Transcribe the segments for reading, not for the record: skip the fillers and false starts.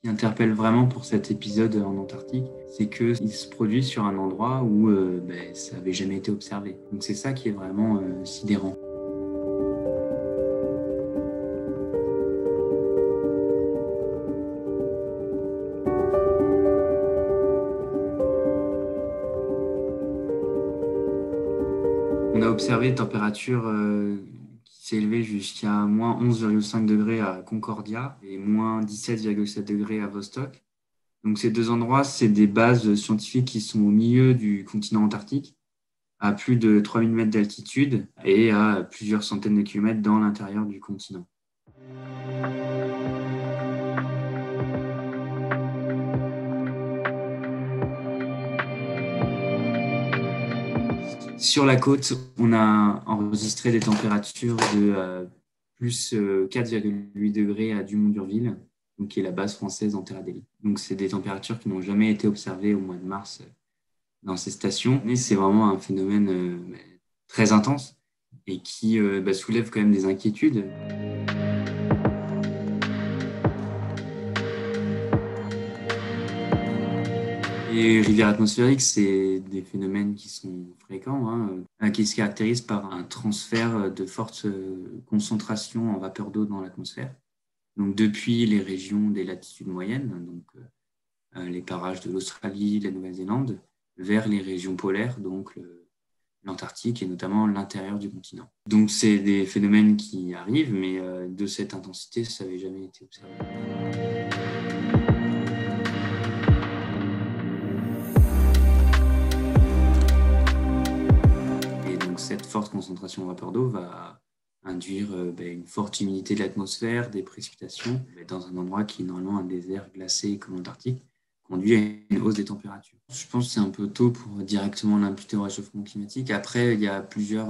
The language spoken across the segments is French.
qui interpelle vraiment pour cet épisode en Antarctique, c'est qu'il se produit sur un endroit où ça n'avait jamais été observé. Donc c'est ça qui est vraiment sidérant. On a observé des températures qui s'élevaient jusqu'à moins 11,5 degrés à Concordia et moins 17,7 degrés à Vostok. Donc ces deux endroits, c'est des bases scientifiques qui sont au milieu du continent antarctique, à plus de 3000 mètres d'altitude et à plusieurs centaines de kilomètres dans l'intérieur du continent. Sur la côte, on a enregistré des températures de plus 4,8 degrés à Dumont-d'Urville, donc qui est la base française en Terre Adélie. Donc c'est des températures qui n'ont jamais été observées au mois de mars dans ces stations. Mais c'est vraiment un phénomène très intense et qui soulève quand même des inquiétudes. Les rivières atmosphériques, c'est des phénomènes qui sont fréquents, qui se caractérisent par un transfert de fortes concentrations en vapeur d'eau dans l'atmosphère. Donc, depuis les régions des latitudes moyennes, donc les parages de l'Australie, de la Nouvelle-Zélande, vers les régions polaires, donc l'Antarctique et notamment l'intérieur du continent. Donc, c'est des phénomènes qui arrivent, mais de cette intensité, ça n'avait jamais été observé. Cette forte concentration de vapeur d'eau va induire une forte humidité de l'atmosphère, des précipitations, dans un endroit qui est normalement un désert glacé comme l'Antarctique, conduit à une hausse des températures. Je pense que c'est un peu tôt pour directement l'imputer au réchauffement climatique. Après, il y a plusieurs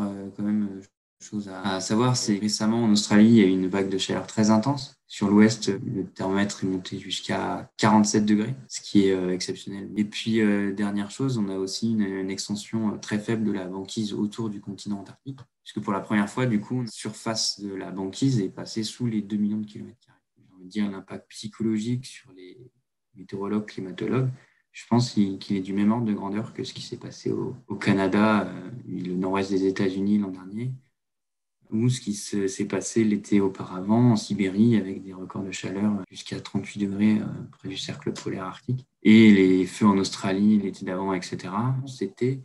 choses à savoir. C'est récemment en Australie, il y a eu une vague de chaleur très intense. Sur l'ouest, le thermomètre est monté jusqu'à 47 degrés, ce qui est exceptionnel. Et puis, dernière chose, on a aussi une extension très faible de la banquise autour du continent antarctique, puisque pour la première fois, du coup, la surface de la banquise est passée sous les 2 millions de kilomètres carrés. J'ai envie de dire l'impact psychologique sur les météorologues, climatologues, je pense qu'il est du même ordre de grandeur que ce qui s'est passé au Canada, le nord-ouest des États-Unis l'an dernier, ou ce qui s'est passé l'été auparavant en Sibérie avec des records de chaleur jusqu'à 38 degrés près du cercle polaire arctique, et les feux en Australie l'été d'avant, etc. C'était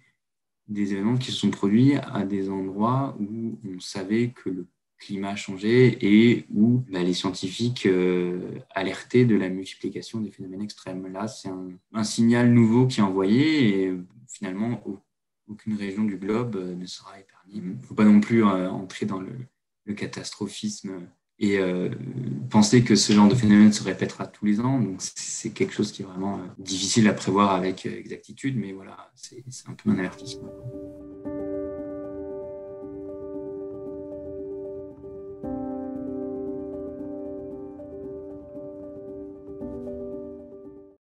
des événements qui se sont produits à des endroits où on savait que le climat changeait et où les scientifiques alertaient de la multiplication des phénomènes extrêmes. Là, c'est un signal nouveau qui est envoyé et finalement, aucune région du globe ne sera épargnée. Il ne faut pas non plus entrer dans le catastrophisme et penser que ce genre de phénomène se répétera tous les ans. Donc, c'est quelque chose qui est vraiment difficile à prévoir avec exactitude, mais voilà, c'est un peu un avertissement.